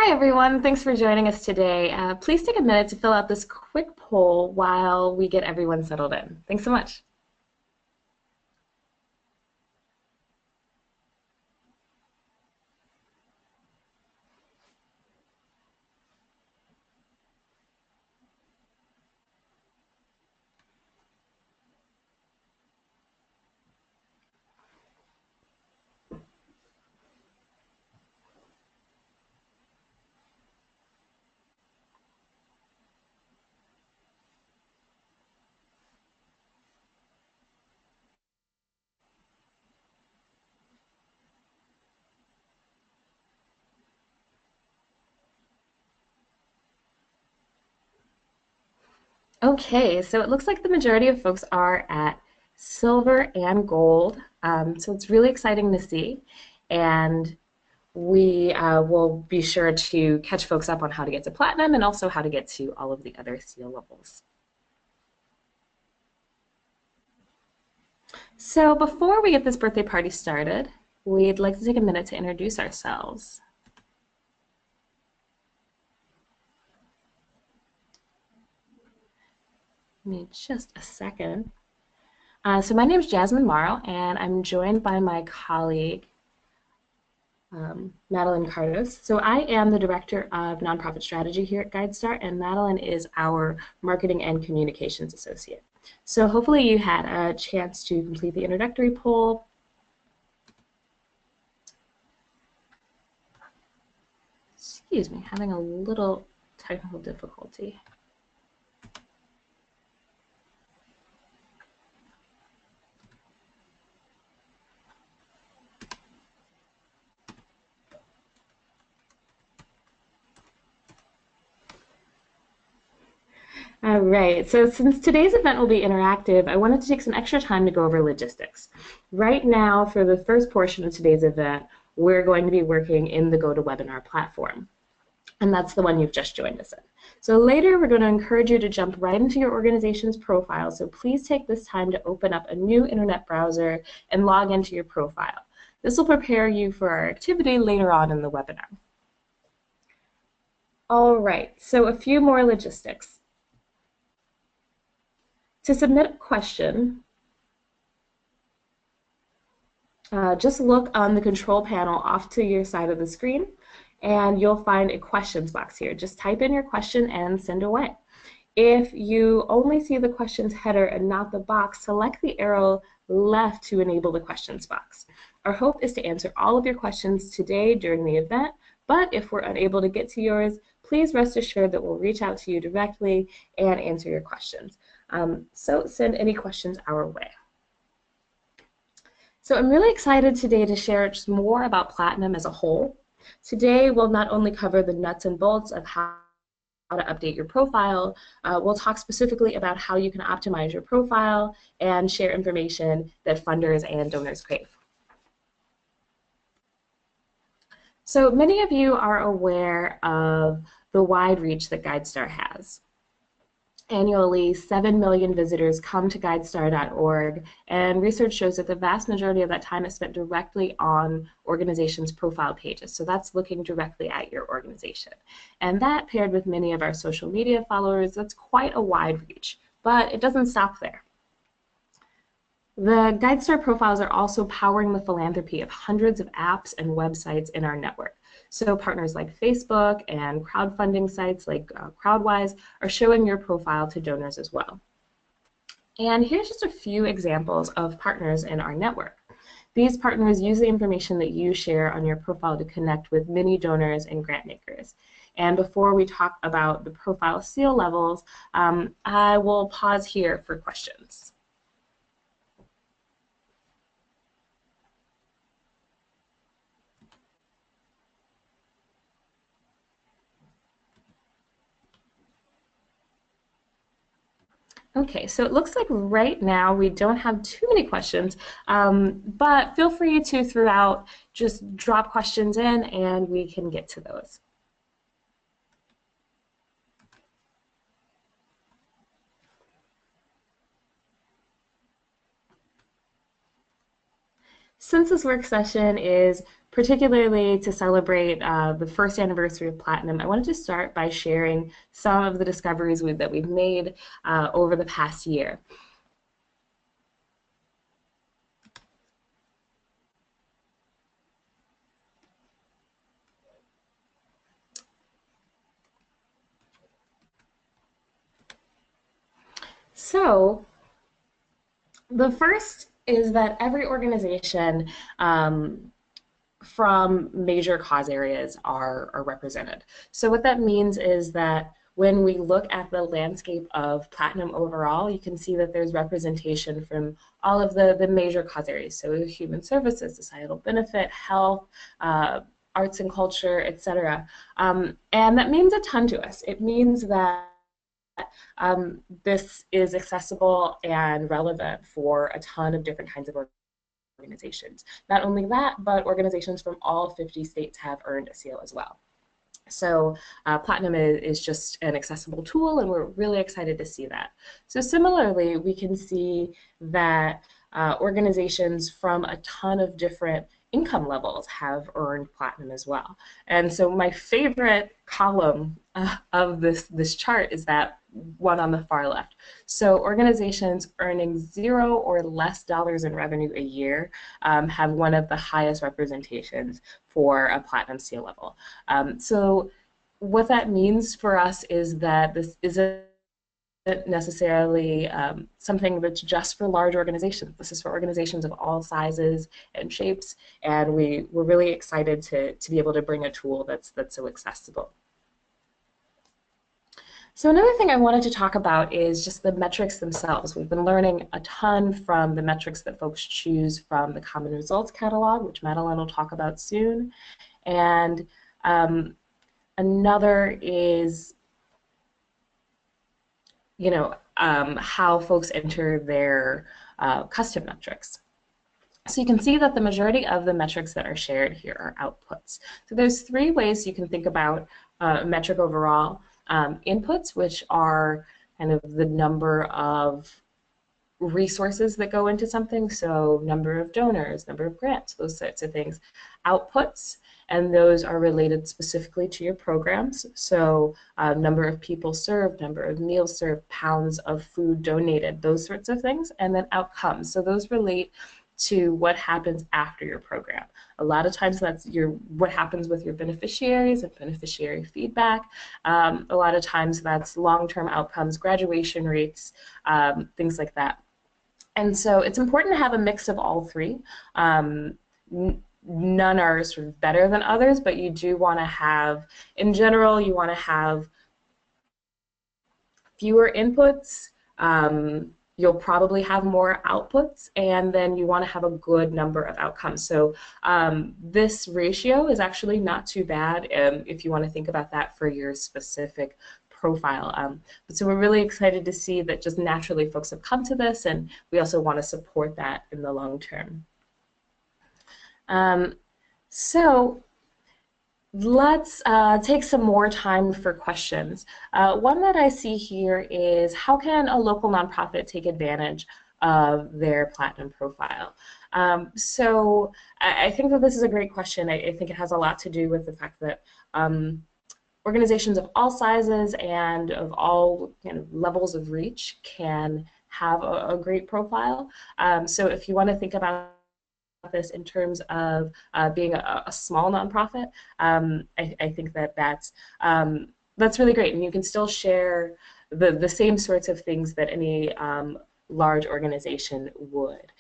Hi everyone, thanks for joining us today. Please take a minute to fill out this quick poll while we get everyone settled in. Thanks so much. Okay, so it looks like the majority of folks are at silver and gold. So it's really exciting to see. And we will be sure to catch folks up on how to get to platinum and also how to get to all of the other seal levels. So before we get this birthday party started, we'd like to take a minute to introduce ourselves. Give me just a second. So my name is Jasmine Marrow, and I'm joined by my colleague, Madeline Kardos. So I am the Director of Nonprofit Strategy here at GuideStar, and Madeline is our Marketing and Communications Associate. So hopefully you had a chance to complete the introductory poll. Excuse me, having a little technical difficulty. All right, so since today's event will be interactive, I wanted to take some extra time to go over logistics. Right now, for the first portion of today's event, we're going to be working in the GoToWebinar platform, and that's the one you've just joined us in. So later, we're going to encourage you to jump right into your organization's profile, so please take this time to open up a new internet browser and log into your profile. This will prepare you for our activity later on in the webinar. All right, so a few more logistics. To submit a question, just look on the control panel off to your side of the screen, and you'll find a questions box here. Just type in your question and send away. If you only see the questions header and not the box, select the arrow left to enable the questions box. Our hope is to answer all of your questions today during the event, but if we're unable to get to yours, please rest assured that we'll reach out to you directly and answer your questions. So send any questions our way. So I'm really excited today to share just more about Platinum as a whole. Today we'll not only cover the nuts and bolts of how to update your profile, we'll talk specifically about how you can optimize your profile and share information that funders and donors crave. So many of you are aware of the wide reach that GuideStar has. Annually, 7 million visitors come to GuideStar.org, and research shows that the vast majority of that time is spent directly on organizations' profile pages. So that's looking directly at your organization. And that, paired with many of our social media followers, that's quite a wide reach. But it doesn't stop there. The GuideStar profiles are also powering the philanthropy of hundreds of apps and websites in our network. So partners like Facebook and crowdfunding sites like Crowdwise are showing your profile to donors as well. And here's just a few examples of partners in our network. These partners use the information that you share on your profile to connect with many donors and grant makers. And before we talk about the profile seal levels, I will pause here for questions. Okay, so it looks like right now we don't have too many questions, but feel free to throughout just drop questions in and we can get to those. Since this work session is particularly to celebrate the first anniversary of Platinum, I wanted to start by sharing some of the discoveries that we've made over the past year. So the first is that every organization from major cause areas are represented. So what that means is that when we look at the landscape of Platinum overall, you can see that there's representation from all of the major cause areas. So human services, societal benefit, health, arts and culture, etc. And that means a ton to us. It means that this is accessible and relevant for a ton of different kinds of organizations. Not only that, but organizations from all 50 states have earned a seal as well. So Platinum is just an accessible tool, and we're really excited to see that. So similarly, we can see that organizations from a ton of different income levels have earned Platinum as well. And so my favorite column of this chart is that one on the far left. So organizations earning $0 or less in revenue a year have one of the highest representations for a Platinum seal level. So what that means for us is that this isn't necessarily something that's just for large organizations. This is for organizations of all sizes and shapes, and we're really excited to be able to bring a tool that's so accessible. So another thing I wanted to talk about is just the metrics themselves. We've been learning a ton from the metrics that folks choose from the Common Results Catalog, which Madeline will talk about soon. And another is, how folks enter their custom metrics. So you can see that the majority of the metrics that are shared here are outputs. So there's 3 ways you can think about a metric overall. Inputs, which are kind of the number of resources that go into something, so number of donors, number of grants, those sorts of things. Outputs, and those are related specifically to your programs, so number of people served, number of meals served, pounds of food donated, those sorts of things. And then outcomes, so those relate to what happens after your program. A lot of times that's what happens with your beneficiaries and beneficiary feedback. A lot of times that's long-term outcomes, graduation rates, things like that. And so it's important to have a mix of all 3. None are sort of better than others, but you do want to have, in general, you want to have fewer inputs. You'll probably have more outputs, and then you want to have a good number of outcomes. So this ratio is actually not too bad if you want to think about that for your specific profile. So we're really excited to see that just naturally folks have come to this, and we also want to support that in the long term. So let's take some more time for questions. One that I see here is, how can a local nonprofit take advantage of their Platinum profile? So I think that this is a great question. I think it has a lot to do with the fact that organizations of all sizes and of all levels of reach can have a great profile. So if you want to think about this in terms of being a small nonprofit, I think that's really great, and you can still share the same sorts of things that any large organization would.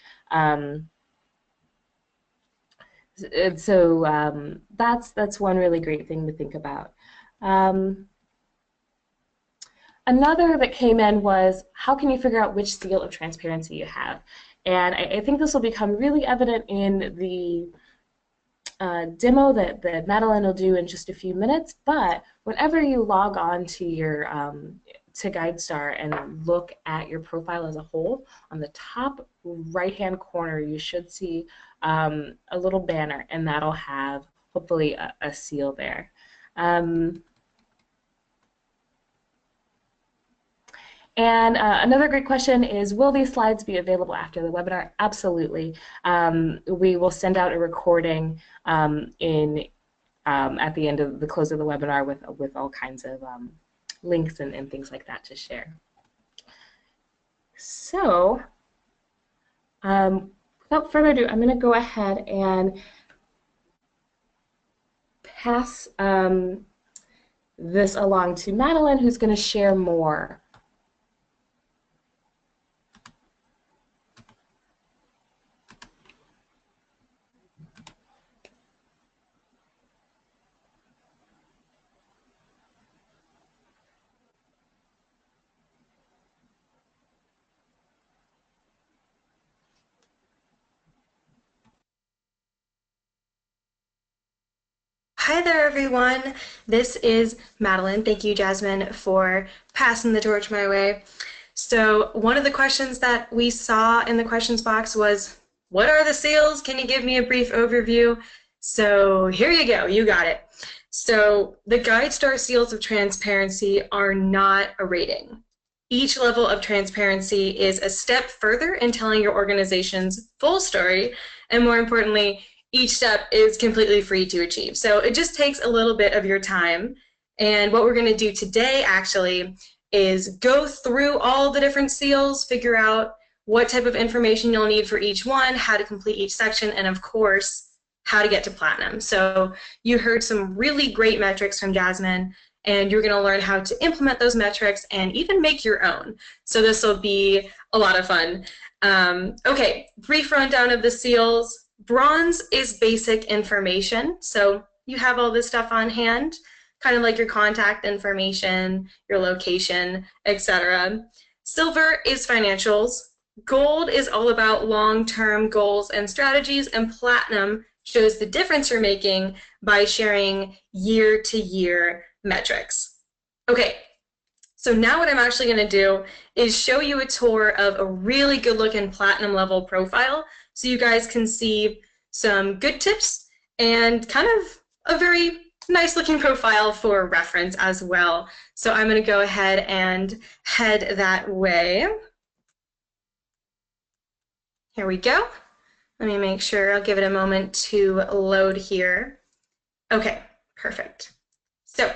So that's one really great thing to think about. Another that came in was, how can you figure out which seal of transparency you have? And I think this will become really evident in the demo that Madeline will do in just a few minutes. But whenever you log on to your to GuideStar and look at your profile as a whole, on the top right-hand corner you should see a little banner, and that'll have hopefully a seal there. And another great question is, will these slides be available after the webinar? Absolutely. We will send out a recording at the end of the close of the webinar with all kinds of links and things like that to share. So without further ado, I'm going to go ahead and pass this along to Madeline, who's going to share more. Hi there, everyone. This is Madeline. Thank you, Jasmine, for passing the torch my way. So one of the questions that we saw in the questions box was, what are the seals? Can you give me a brief overview? So here you go. You got it. So the GuideStar seals of transparency are not a rating. Each level of transparency is a step further in telling your organization's full story, and more importantly, each step is completely free to achieve. So it just takes a little bit of your time. And what we're going to do today actually is go through all the different seals, figure out what type of information you'll need for each one, how to complete each section, and of course, how to get to platinum. So you heard some really great metrics from Jasmine, and you're going to learn how to implement those metrics and even make your own. So this will be a lot of fun. Okay, brief rundown of the seals. Bronze is basic information, so you have all this stuff on hand, kind of like your contact information, your location, etc. Silver is financials. Gold is all about long-term goals and strategies, and platinum shows the difference you're making by sharing year-to-year metrics. Okay, so now what I'm actually going to do is show you a tour of a really good-looking platinum level profile, so you guys can see some good tips and kind of a very nice looking profile for reference as well. So I'm going to go ahead and head that way. Here we go. Let me make sure, I'll give it a moment to load here. Okay, perfect. So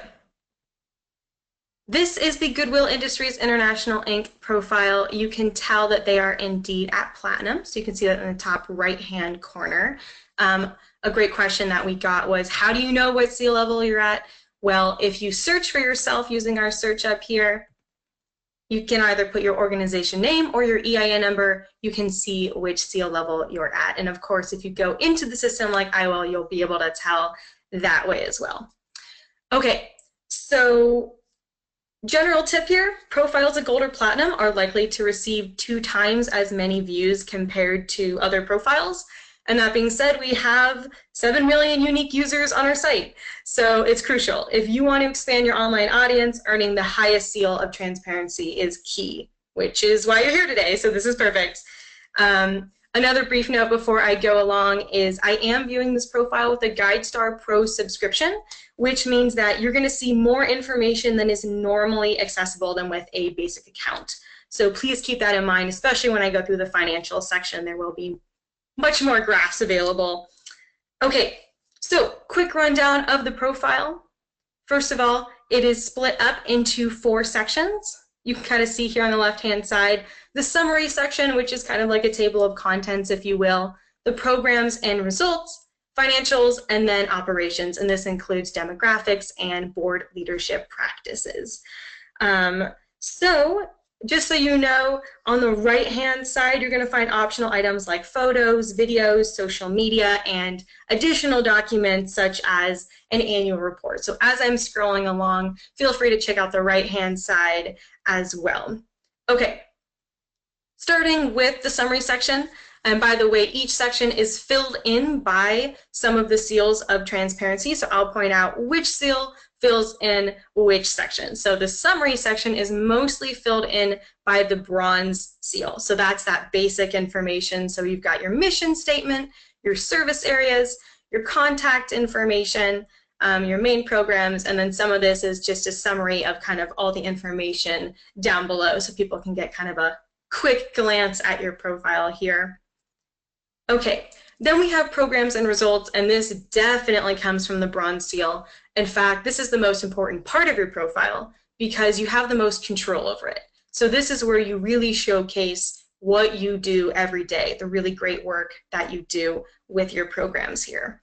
this is the Goodwill Industries International Inc. profile. You can tell that they are indeed at platinum, so you can see that in the top right-hand corner. A great question that we got was, how do you know what seal level you're at? Well, if you search for yourself using our search up here, you can either put your organization name or your EIN number. You can see which seal level you're at. And of course, if you go into the system like I will, you'll be able to tell that way as well. Okay, so general tip here, profiles of gold or platinum are likely to receive 2 times as many views compared to other profiles. And that being said, we have 7 million unique users on our site. So it's crucial. If you want to expand your online audience, earning the highest seal of transparency is key, which is why you're here today. So this is perfect. Another brief note before I go along is I am viewing this profile with a GuideStar Pro subscription, which means that you're going to see more information than is normally accessible than with a basic account. So please keep that in mind, especially when I go through the financial section. There will be much more graphs available. Okay, so quick rundown of the profile. First of all, it is split up into 4 sections. You can kind of see here on the left-hand side the summary section, which is kind of like a table of contents, if you will, the programs and results, financials, and then operations. And this includes demographics and board leadership practices. So just so you know, on the right-hand side, you're going to find optional items like photos, videos, social media, and additional documents such as an annual report. So as I'm scrolling along, feel free to check out the right-hand side as well. Okay, starting with the summary section. And by the way, each section is filled in by some of the seals of transparency. So I'll point out which seal fills in which section. So the summary section is mostly filled in by the bronze seal. So that's that basic information. So you've got your mission statement, your service areas, your contact information, your main programs, and then some of this is just a summary of kind of all the information down below so people can get kind of a quick glance at your profile here. Okay, then we have programs and results, and this definitely comes from the bronze seal. In fact, this is the most important part of your profile because you have the most control over it. So this is where you really showcase what you do every day, the really great work that you do with your programs here.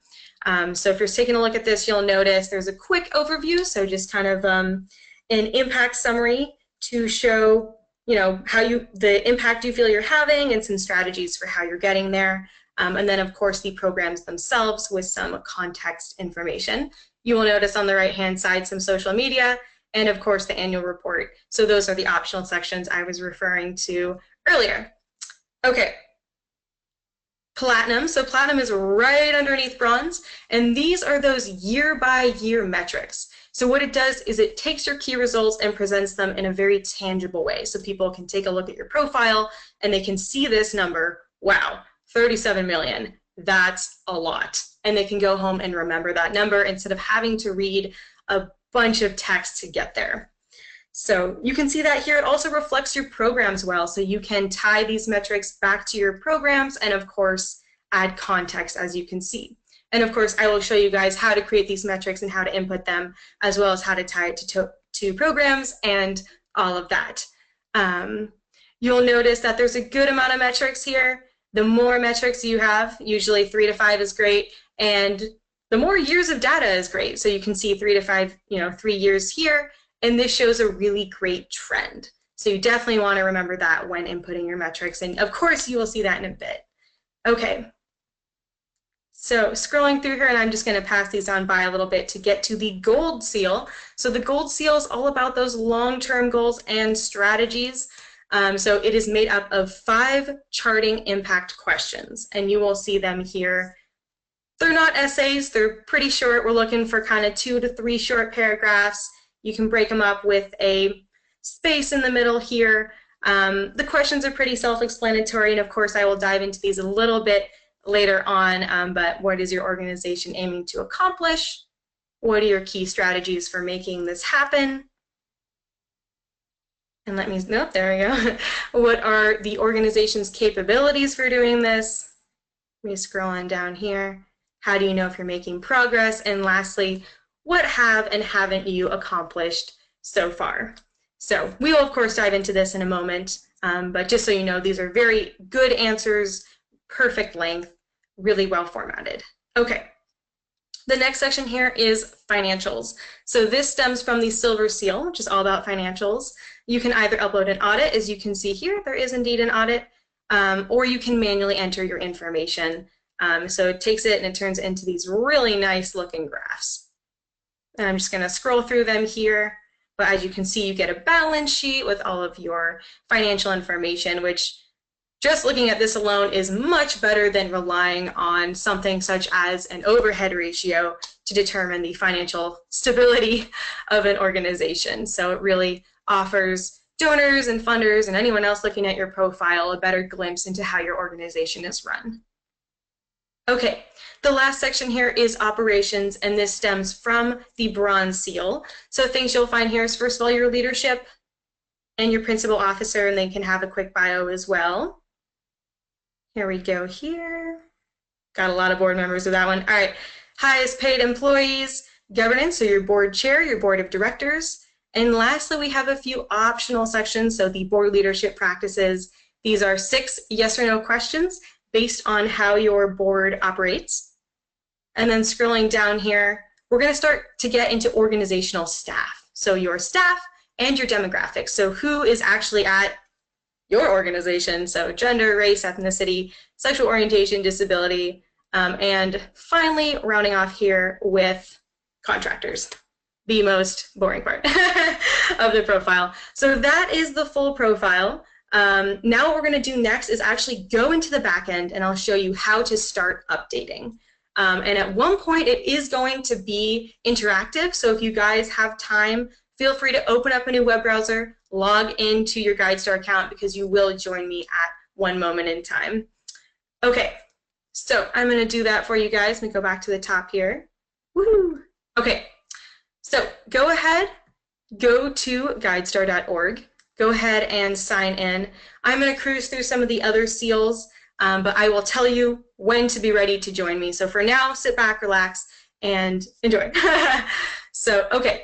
So if you're taking a look at this, you'll notice there's a quick overview, so just kind of an impact summary to show, you know, the impact you feel you're having and some strategies for how you're getting there. And then, of course, the programs themselves with some context information. You will notice on the right-hand side some social media and, of course, the annual report. So those are the optional sections I was referring to earlier. Okay. Platinum. So platinum is right underneath bronze, and these are those year-by-year metrics. So what it does is it takes your key results and presents them in a very tangible way. So people can take a look at your profile and they can see this number. Wow, 37 million. That's a lot. And they can go home and remember that number instead of having to read a bunch of text to get there. So you can see that here. It also reflects your programs well. So you can tie these metrics back to your programs and, of course, add context, as you can see. And, of course, I will show you guys how to create these metrics and how to input them, as well as how to tie it to programs and all of that. You'll notice that there's a good amount of metrics here. The more metrics you have, usually 3 to 5 is great, and the more years of data is great. So you can see 3 to 5, 3 years here, and this shows a really great trend. So you definitely want to remember that when inputting your metrics, and of course you will see that in a bit. Okay, so scrolling through here, and I'm just going to pass these on by a little bit to get to the gold seal. So the gold seal is all about those long-term goals and strategies. So it is made up of 5 charting impact questions, and you will see them here. They're not essays, they're pretty short. We're looking for kind of 2 to 3 short paragraphs. You can break them up with a space in the middle here. The questions are pretty self-explanatory, and of course I will dive into these a little bit later on, but what is your organization aiming to accomplish? What are your key strategies for making this happen? And let me, nope, there we go. What are the organization's capabilities for doing this? Let me scroll on down here. How do you know if you're making progress? And lastly, what have and haven't you accomplished so far? So we will, of course, dive into this in a moment, but just so you know, these are very good answers, perfect length, really well formatted. Okay. The next section here is financials. So this stems from the silver seal, which is all about financials. You can either upload an audit, as you can see here, there is indeed an audit, or you can manually enter your information. So it takes it and it turns it into these really nice looking graphs. And I'm just going to scroll through them here, but as you can see, you get a balance sheet with all of your financial information, which just looking at this alone is much better than relying on something such as an overhead ratio to determine the financial stability of an organization. So it really offers donors and funders and anyone else looking at your profile a better glimpse into how your organization is run. Okay, the last section here is operations, and this stems from the bronze seal. So things you'll find here is, first of all, your leadership and your principal officer, and they can have a quick bio as well. Here we go here. Got a lot of board members with that one. All right, highest paid employees, governance, so your board chair, your board of directors. And lastly, we have a few optional sections, so the board leadership practices. These are 6 yes or no questions based on how your board operates. And then scrolling down here, we're going to start to get into organizational staff. So your staff and your demographics. So who is actually at your organization? So gender, race, ethnicity, sexual orientation, disability, and finally rounding off here with contractors. The most boring part of the profile. So that is the full profile. Now what we're going to do next is actually go into the back end, and I'll show you how to start updating. And at one point it is going to be interactive, so if you guys have time, feel free to open up a new web browser, log into your GuideStar account, because you will join me at one moment in time. Okay, so I'm going to do that for you guys. Let me go back to the top here. Woohoo! Okay, so go ahead, go to guidestar.org, go ahead and sign in. I'm going to cruise through some of the other seals, but I will tell you when to be ready to join me. So for now, sit back, relax, and enjoy. So, okay,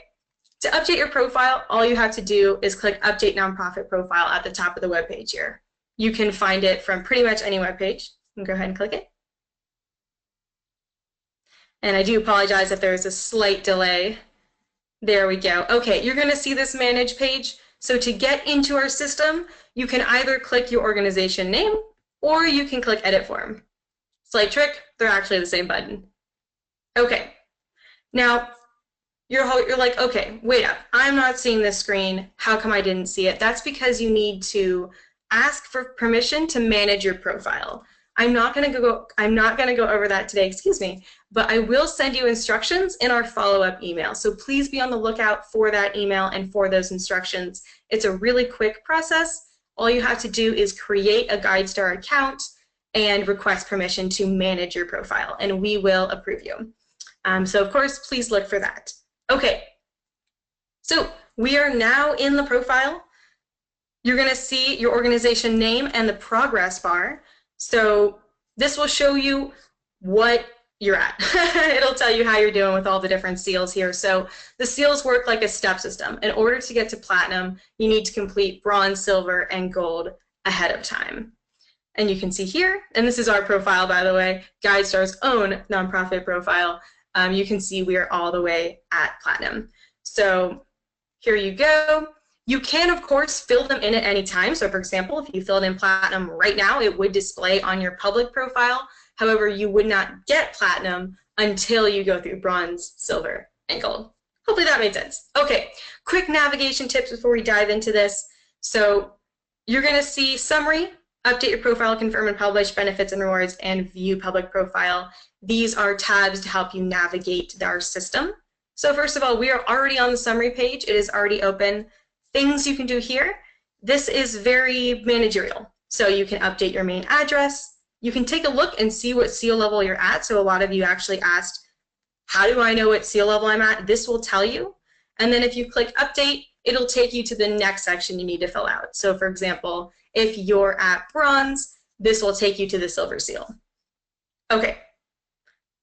to update your profile, all you have to do is click Update Nonprofit Profile at the top of the webpage here. You can find it from pretty much any webpage. You can go ahead and click it. And I do apologize if there's a slight delay. There we go. Okay, you're going to see this Manage page. So to get into our system, you can either click your organization name or you can click Edit Form. Slight trick, they're actually the same button. Okay, now you're like, okay, wait up, I'm not seeing this screen. How come I didn't see it? That's because you need to ask for permission to manage your profile. I'm not going to go over that today, excuse me, but I will send you instructions in our follow-up email. So please be on the lookout for that email and for those instructions. It's a really quick process. All you have to do is create a GuideStar account and request permission to manage your profile, and we will approve you. So of course, please look for that. Okay, so we are now in the profile. You're going to see your organization name and the progress bar. So this will show you what you're at. It'll tell you how you're doing with all the different seals here. So the seals work like a step system. In order to get to platinum, you need to complete bronze, silver, and gold ahead of time. And you can see here, and this is our profile, by the way, GuideStar's own nonprofit profile. You can see we are all the way at platinum. So here you go. You can, of course, fill them in at any time. So for example, if you filled in platinum right now, it would display on your public profile. However, you would not get platinum until you go through bronze, silver, and gold. Hopefully that made sense. Okay, quick navigation tips before we dive into this. So you're going to see summary, update your profile, confirm and publish, benefits and rewards, and view public profile. These are tabs to help you navigate our system. So first of all, we are already on the summary page. It is already open. Things you can do here. This is very managerial. So you can update your main address. You can take a look and see what seal level you're at. So a lot of you actually asked, how do I know what seal level I'm at? This will tell you. And then if you click update, it'll take you to the next section you need to fill out. So for example, if you're at bronze, this will take you to the silver seal. Okay.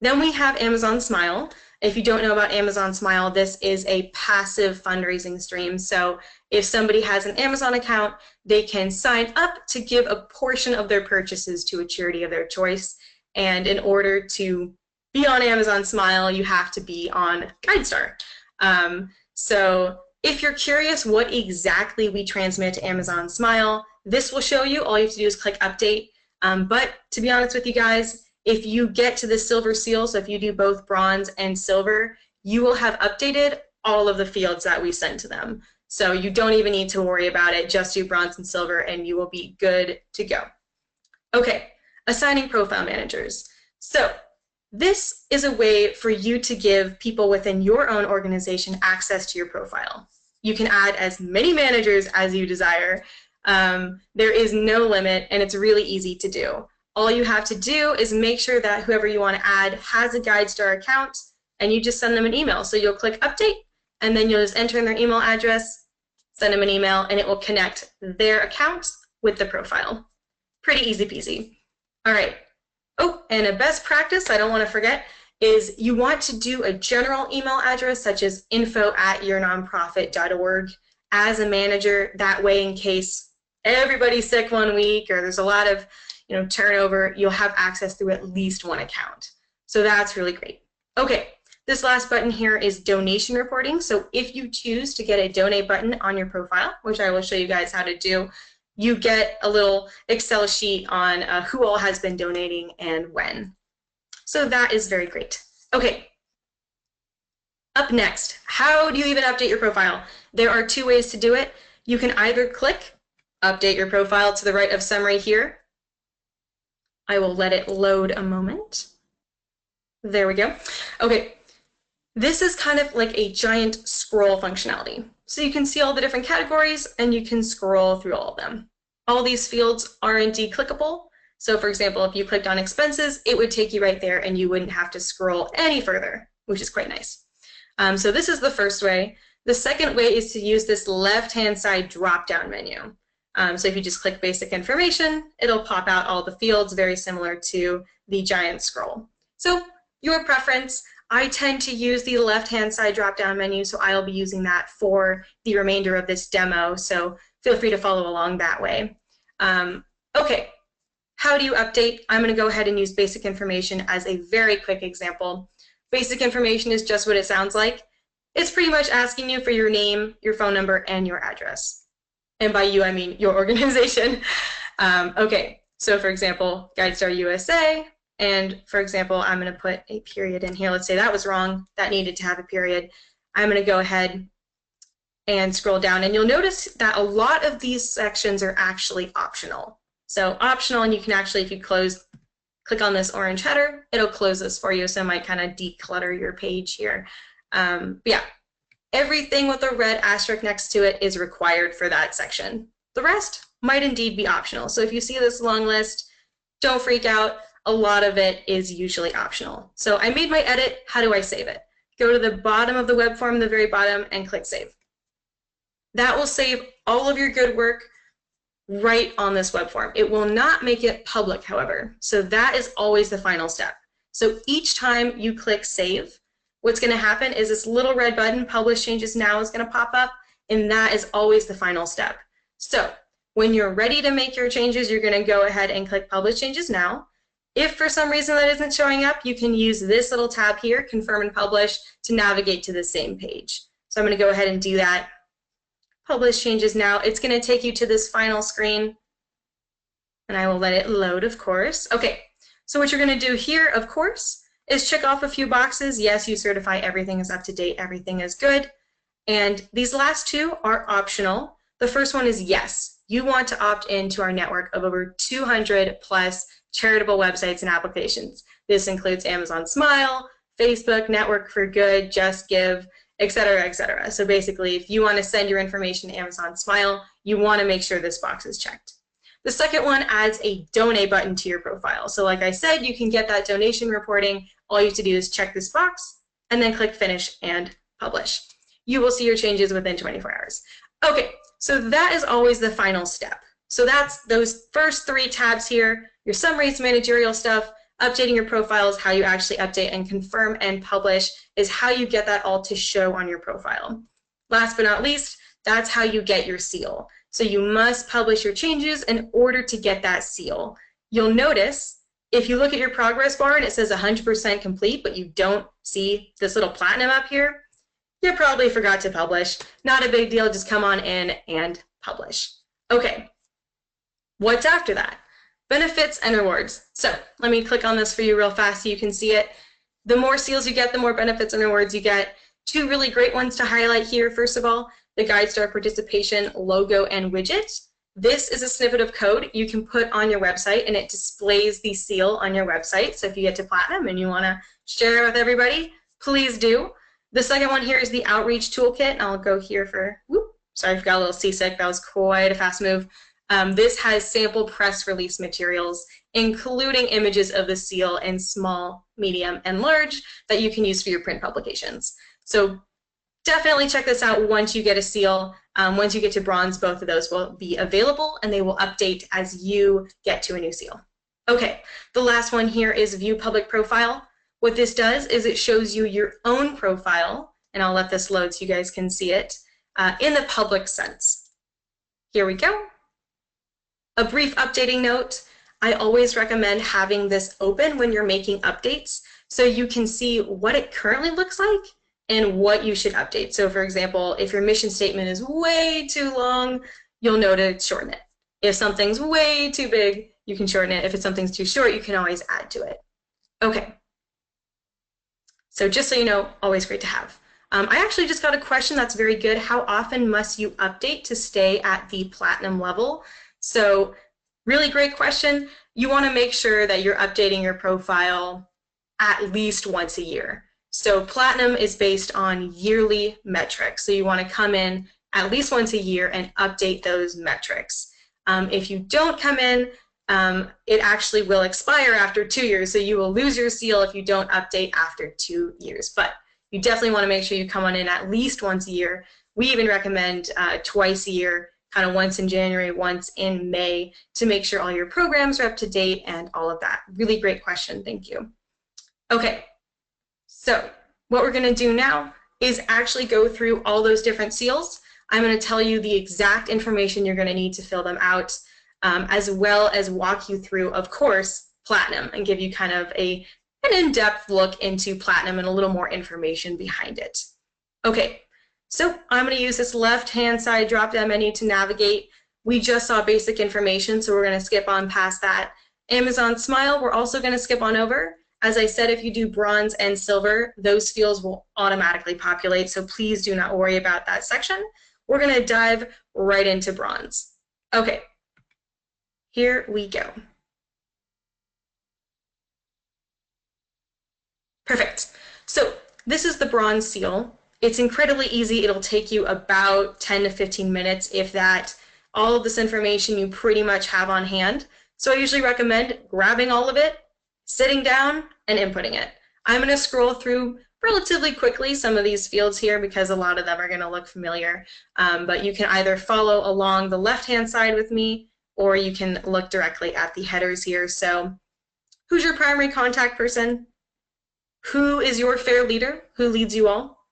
Then we have Amazon Smile. If you don't know about Amazon Smile, this is a passive fundraising stream. So if somebody has an Amazon account, they can sign up to give a portion of their purchases to a charity of their choice. And in order to be on Amazon Smile, you have to be on GuideStar. So if you're curious what exactly we transmit to Amazon Smile, this will show you. All you have to do is click update. But to be honest with you guys, if you get to the silver seal, so if you do both bronze and silver, you will have updated all of the fields that we send to them. So you don't even need to worry about it. Just do bronze and silver and you will be good to go. Okay, assigning profile managers. So this is a way for you to give people within your own organization access to your profile. You can add as many managers as you desire. There is no limit and it's really easy to do. All you have to do is make sure that whoever you want to add has a GuideStar account and you just send them an email. So you'll click update and then you'll just enter in their email address, send them an email, and it will connect their account with the profile. Pretty easy peasy. All right. Oh, and a best practice I don't want to forget is you want to do a general email address such as info@yournonprofit.org as a manager. That way, in case everybody's sick one week or there's a lot of turnover, you'll have access through at least one account. So that's really great. Okay, this last button here is donation reporting. So if you choose to get a donate button on your profile, which I will show you guys how to do, you get a little Excel sheet on who all has been donating and when. So that is very great. Okay, up next, how do you even update your profile? There are two ways to do it. You can either click update your profile to the right of summary here. I will let it load a moment. There we go. Okay, this is kind of like a giant scroll functionality. So you can see all the different categories and you can scroll through all of them. All these fields are indeed clickable. So for example, if you clicked on expenses, it would take you right there and you wouldn't have to scroll any further, which is quite nice. So this is the first way. The second way is to use this left-hand side drop-down menu. So if you just click basic information, it'll pop out all the fields, very similar to the giant scroll. So your preference. I tend to use the left-hand side drop-down menu, so I'll be using that for the remainder of this demo, so feel free to follow along that way. Okay, how do you update? I'm going to go ahead and use basic information as a very quick example. Basic information is just what it sounds like. It's pretty much asking you for your name, your phone number, and your address. And by you, I mean your organization. Okay, so for example, GuideStar USA. And for example, I'm going to put a period in here. Let's say that was wrong. That needed to have a period. I'm going to go ahead and scroll down. And you'll notice that a lot of these sections are actually optional. So optional, and you can actually, if you click on this orange header, it'll close this for you. So it might kind of declutter your page here. But yeah, everything with a red asterisk next to it is required for that section. The rest might indeed be optional. So if you see this long list, don't freak out. A lot of it is usually optional. So I made my edit. How do I save it? Go to the bottom of the web form, the very bottom, and click save. That will save all of your good work right on this web form. It will not make it public, however. So that is always the final step. So each time you click save, what's going to happen is this little red button, Publish Changes Now, is going to pop up, and that is always the final step. So when you're ready to make your changes, you're going to go ahead and click Publish Changes Now. If for some reason that isn't showing up, you can use this little tab here, Confirm and Publish, to navigate to the same page. So I'm going to go ahead and do that. Publish Changes Now. It's going to take you to this final screen, and I will let it load, of course. Okay, so what you're going to do here, of course, is check off a few boxes. Yes, you certify everything is up to date, everything is good. And these last two are optional. The first one is yes, you want to opt into our network of over 200 plus charitable websites and applications. This includes Amazon Smile, Facebook, Network for Good, Just Give, etc., etc. So basically, if you want to send your information to Amazon Smile, you want to make sure this box is checked. The second one adds a donate button to your profile. So like I said, you can get that donation reporting. All you have to do is check this box and then click finish and publish. You will see your changes within 24 hours. Okay, so that is always the final step. So that's those first three tabs here, your summaries, managerial stuff, updating your profiles, how you actually update and confirm and publish is how you get that all to show on your profile. Last but not least, that's how you get your seal. So you must publish your changes in order to get that seal. You'll notice if you look at your progress bar and it says 100% complete, but you don't see this little platinum up here, you probably forgot to publish. Not a big deal, just come on in and publish. Okay, what's after that? Benefits and rewards. So let me click on this for you real fast so you can see it. The more seals you get, the more benefits and rewards you get. Two really great ones to highlight here. First of all, the GuideStar participation logo and widget. This is a snippet of code you can put on your website and it displays the seal on your website. So if you get to platinum and you want to share it with everybody, please do. The second one here is the outreach toolkit. I'll go here for, whoop, sorry, I got a little seasick. That was quite a fast move. This has sample press release materials, including images of the seal in small, medium, and large that you can use for your print publications. So definitely check this out once you get a seal. Once you get to bronze, both of those will be available and they will update as you get to a new seal. Okay, the last one here is View Public Profile. What this does is it shows you your own profile, and I'll let this load so you guys can see it, in the public sense. Here we go. A brief updating note, I always recommend having this open when you're making updates so you can see what it currently looks like and what you should update. So for example, if your mission statement is way too long, you'll know to shorten it. If something's way too big, you can shorten it. If it's something's too short, you can always add to it. Okay. So just so you know, always great to have. I actually just got a question that's very good. How often must you update to stay at the platinum level? So really great question. You want to make sure that you're updating your profile at least once a year. So platinum is based on yearly metrics. So you want to come in at least once a year and update those metrics. If you don't come in, it actually will expire after 2 years. So you will lose your seal if you don't update after 2 years. But you definitely want to make sure you come on in at least once a year. We even recommend twice a year, kind of once in January, once in May, to make sure all your programs are up to date and all of that. Really great question, thank you. Okay, so what we're gonna do now is actually go through all those different seals. I'm gonna tell you the exact information you're gonna need to fill them out, as well as walk you through, of course, Platinum, and give you kind of an in-depth look into Platinum and a little more information behind it. Okay, so I'm going to use this left-hand side drop-down menu to navigate. We just saw basic information, so we're going to skip on past that. Amazon Smile, we're also going to skip on over. As I said, if you do bronze and silver, those fields will automatically populate, so please do not worry about that section. We're going to dive right into bronze. Okay, here we go. Perfect. So this is the bronze seal. It's incredibly easy. It'll take you about 10 to 15 minutes, if that. All of this information you pretty much have on hand. So I usually recommend grabbing all of it, sitting down, and inputting it. I'm going to scroll through relatively quickly some of these fields here because a lot of them are going to look familiar. But you can either follow along the left-hand side with me, or you can look directly at the headers here. So who's your primary contact person? Who is your fair leader? Who leads you all?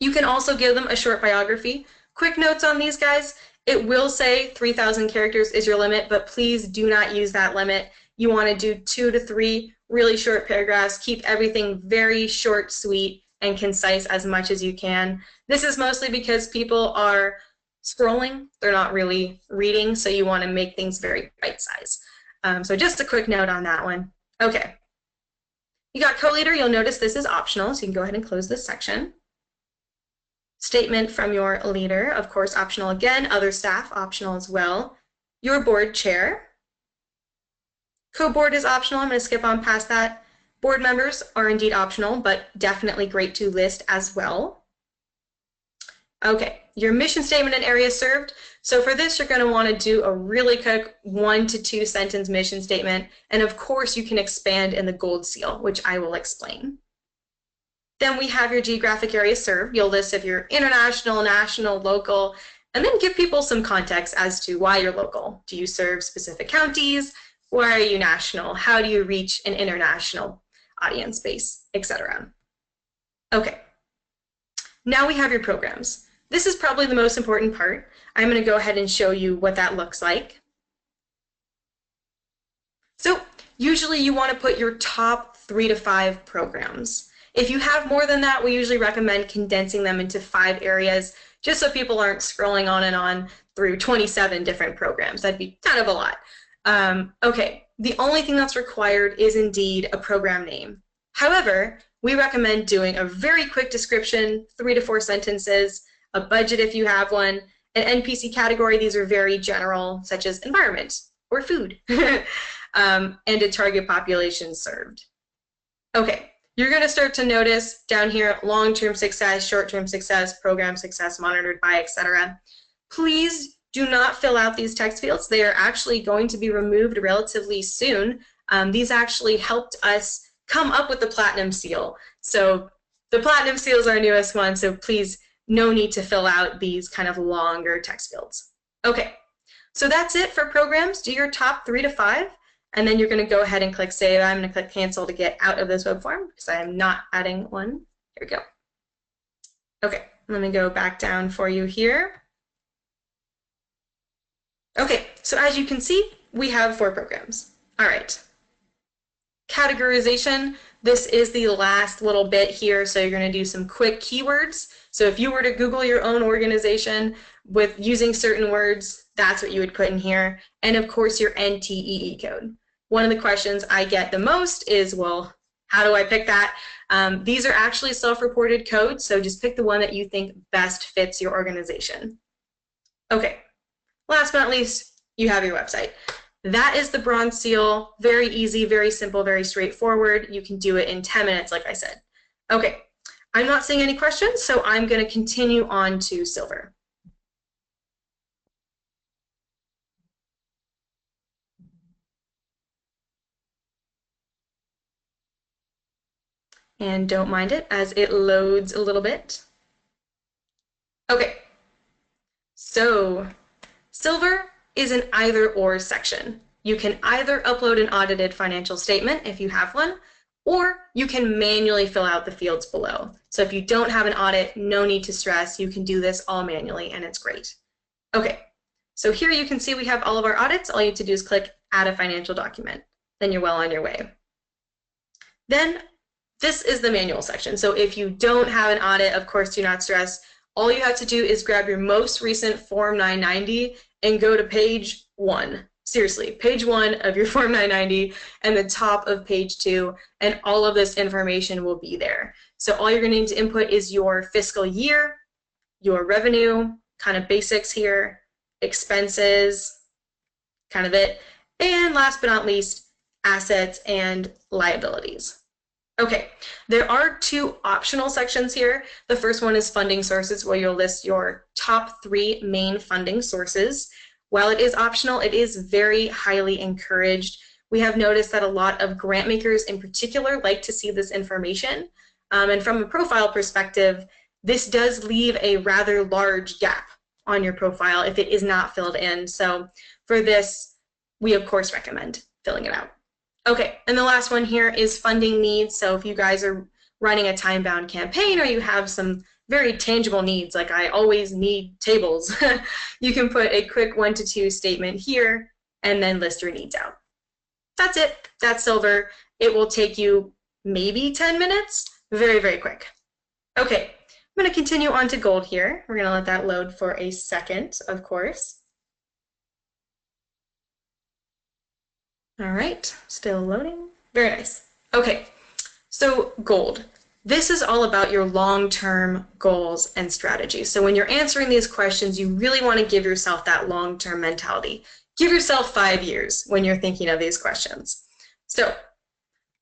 You can also give them a short biography. Quick notes on these guys. It will say 3,000 characters is your limit, but please do not use that limit. You want to do 2 to 3 really short paragraphs. Keep everything very short, sweet, and concise as much as you can. This is mostly because people are scrolling. They're not really reading, so you want to make things very bite-sized. So just a quick note on that one. Okay. You got co-leader. You'll notice this is optional, so you can go ahead and close this section. Statement from your leader, of course, optional again. Other staff, optional as well. Your board chair. Co-board is optional. I'm going to skip on past that. Board members are indeed optional, but definitely great to list as well. Okay, your mission statement and area served. So for this, you're going to want to do a really quick 1 to 2 sentence mission statement. And of course, you can expand in the gold seal, which I will explain. Then we have your geographic area served. You'll list if you're international, national, local, and then give people some context as to why you're local. Do you serve specific counties? Why are you national? How do you reach an international audience base, etc. Okay, now we have your programs. This is probably the most important part. I'm going to go ahead and show you what that looks like. So usually you want to put your top 3 to 5 programs. If you have more than that, we usually recommend condensing them into 5 areas, just so people aren't scrolling on and on through 27 different programs. That'd be kind of a lot. Okay, the only thing that's required is indeed a program name. However, we recommend doing a very quick description, 3 to 4 sentences, a budget if you have one, an NPC category. These are very general, such as environment or food, and a target population served. Okay, you're going to start to notice down here long-term success, short-term success, program success monitored by, etc. Please do not fill out these text fields. They are actually going to be removed relatively soon. These actually helped us come up with the Platinum Seal. So the Platinum Seal is our newest one, so please, no need to fill out these kind of longer text fields. Okay, so that's it for programs. Do your top 3 to 5, and then you're going to go ahead and click Save. I'm going to click Cancel to get out of this web form because I am not adding one. Here we go. Okay, let me go back down for you here. Okay, so as you can see, we have 4 programs. All right. Categorization, this is the last little bit here, so you're going to do some quick keywords. So if you were to Google your own organization with using certain words, that's what you would put in here. And of course, your NTEE code. One of the questions I get the most is, well, how do I pick that? These are actually self-reported codes, so just pick the one that you think best fits your organization. Okay, last but not least, you have your website. That is the bronze seal. Very easy, very simple, very straightforward. You can do it in 10 minutes, like I said. Okay, I'm not seeing any questions, so I'm going to continue on to silver. and don't mind it as it loads a little bit. Okay, so silver is an either-or section. You can either upload an audited financial statement if you have one, or you can manually fill out the fields below. So if you don't have an audit, no need to stress. You can do this all manually, and it's great. Okay, so here you can see we have all of our audits. All you have to do is click Add a Financial Document. Then you're well on your way. Then this is the manual section. So if you don't have an audit, of course, do not stress. All you have to do is grab your most recent Form 990 and go to page 1. Seriously, page 1 of your Form 990 and the top of page 2, and all of this information will be there. So all you're going to need to input is your fiscal year, your revenue, kind of basics here, expenses, kind of it, and last but not least, assets and liabilities. Okay, there are 2 optional sections here. The first one is funding sources, where you'll list your top 3 main funding sources. While it is optional, it is very highly encouraged. We have noticed that a lot of grant makers in particular like to see this information. And from a profile perspective, this does leave a rather large gap on your profile if it is not filled in. So for this, we of course recommend filling it out. Okay, and the last one here is funding needs. So if you guys are running a time-bound campaign, or you have some very tangible needs, like I always need tables, you can put a quick 1 to 2 statement here and then list your needs out. That's it. That's silver. It will take you maybe 10 minutes. Very, very quick. Okay, I'm going to continue on to gold here. We're going to let that load for a second, of course. All right, still loading. Very nice. Okay, so gold. This is all about your long-term goals and strategies. So when you're answering these questions, you really want to give yourself that long-term mentality. Give yourself 5 years when you're thinking of these questions. So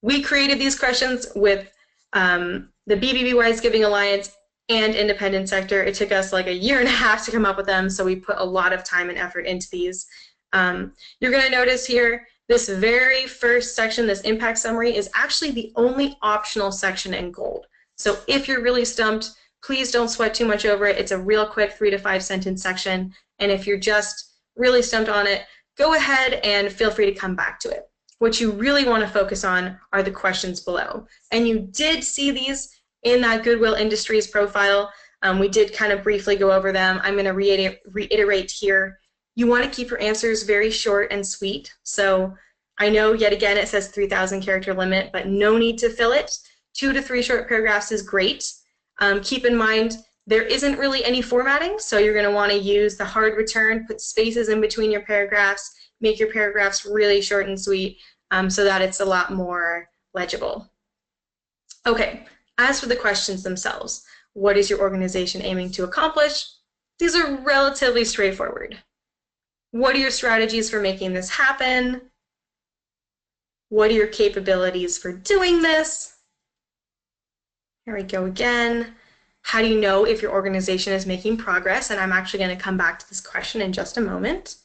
we created these questions with the BBB Wise Giving Alliance and Independent Sector. It took us like a year and a half to come up with them, so we put a lot of time and effort into these. You're going to notice here, this very first section, this impact summary, is actually the only optional section in gold. So if you're really stumped, please don't sweat too much over it. It's a real quick 3 to 5 sentence section. And if you're just really stumped on it, go ahead and feel free to come back to it. What you really want to focus on are the questions below. And you did see these in that Goodwill Industries profile. We did kind of briefly go over them. I'm going to reiterate here. You want to keep your answers very short and sweet. So I know, yet again, it says 3,000 character limit, but no need to fill it. 2 to 3 short paragraphs is great. Keep in mind, there isn't really any formatting, so you're going to want to use the hard return, put spaces in between your paragraphs, make your paragraphs really short and sweet so that it's a lot more legible. Okay, as for the questions themselves, what is your organization aiming to accomplish? These are relatively straightforward. What are your strategies for making this happen? What are your capabilities for doing this? Here we go again. How do you know if your organization is making progress? And I'm actually going to come back to this question in just a moment.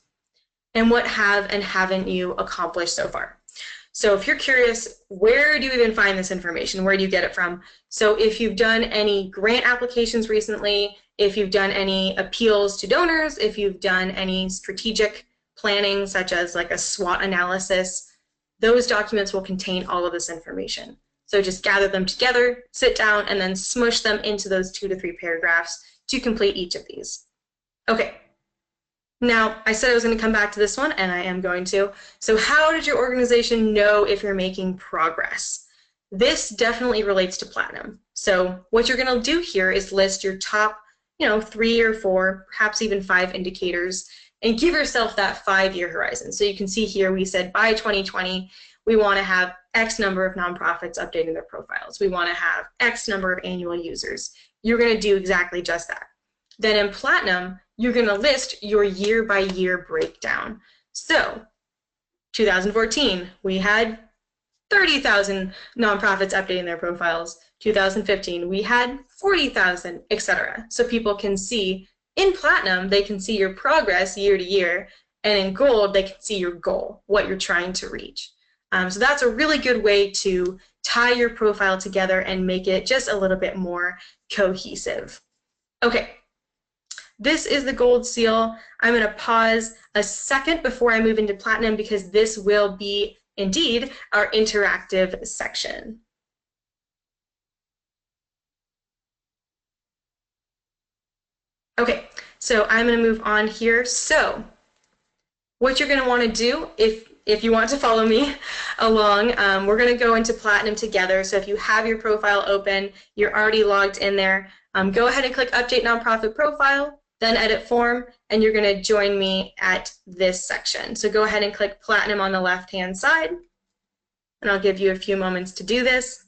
And what have and haven't you accomplished so far? So if you're curious, where do you even find this information? Where do you get it from? So if you've done any grant applications recently, if you've done any appeals to donors, if you've done any strategic planning, such as like a SWOT analysis, those documents will contain all of this information. So just gather them together, sit down, and then smush them into those 2 to 3 paragraphs to complete each of these. Okay. Now, I said I was going to come back to this one, and I am going to. So how did your organization know if you're making progress? This definitely relates to platinum. So what you're going to do here is list your top, 3 or 4, perhaps even 5 indicators, and give yourself that 5-year horizon. So you can see here we said by 2020, we want to have X number of nonprofits updating their profiles. We want to have X number of annual users. You're going to do exactly just that. Then in platinum, you're going to list your year-by-year breakdown. So 2014, we had 30,000 nonprofits updating their profiles. 2015, we had 40,000, etc. So people can see in platinum, they can see your progress year to year, and in gold, they can see your goal, what you're trying to reach. So that's a really good way to tie your profile together and make it just a little bit more cohesive. Okay, this is the gold seal. I'm going to pause a second before I move into platinum because this will be indeed our interactive section. Okay, so I'm going to move on here. So what you're going to want to do, if you want to follow me along, we're going to go into platinum together. So if you have your profile open, you're already logged in there, go ahead and click Update Nonprofit Profile, then Edit Form, and you're going to join me at this section. So go ahead and click Platinum on the left-hand side, and I'll give you a few moments to do this.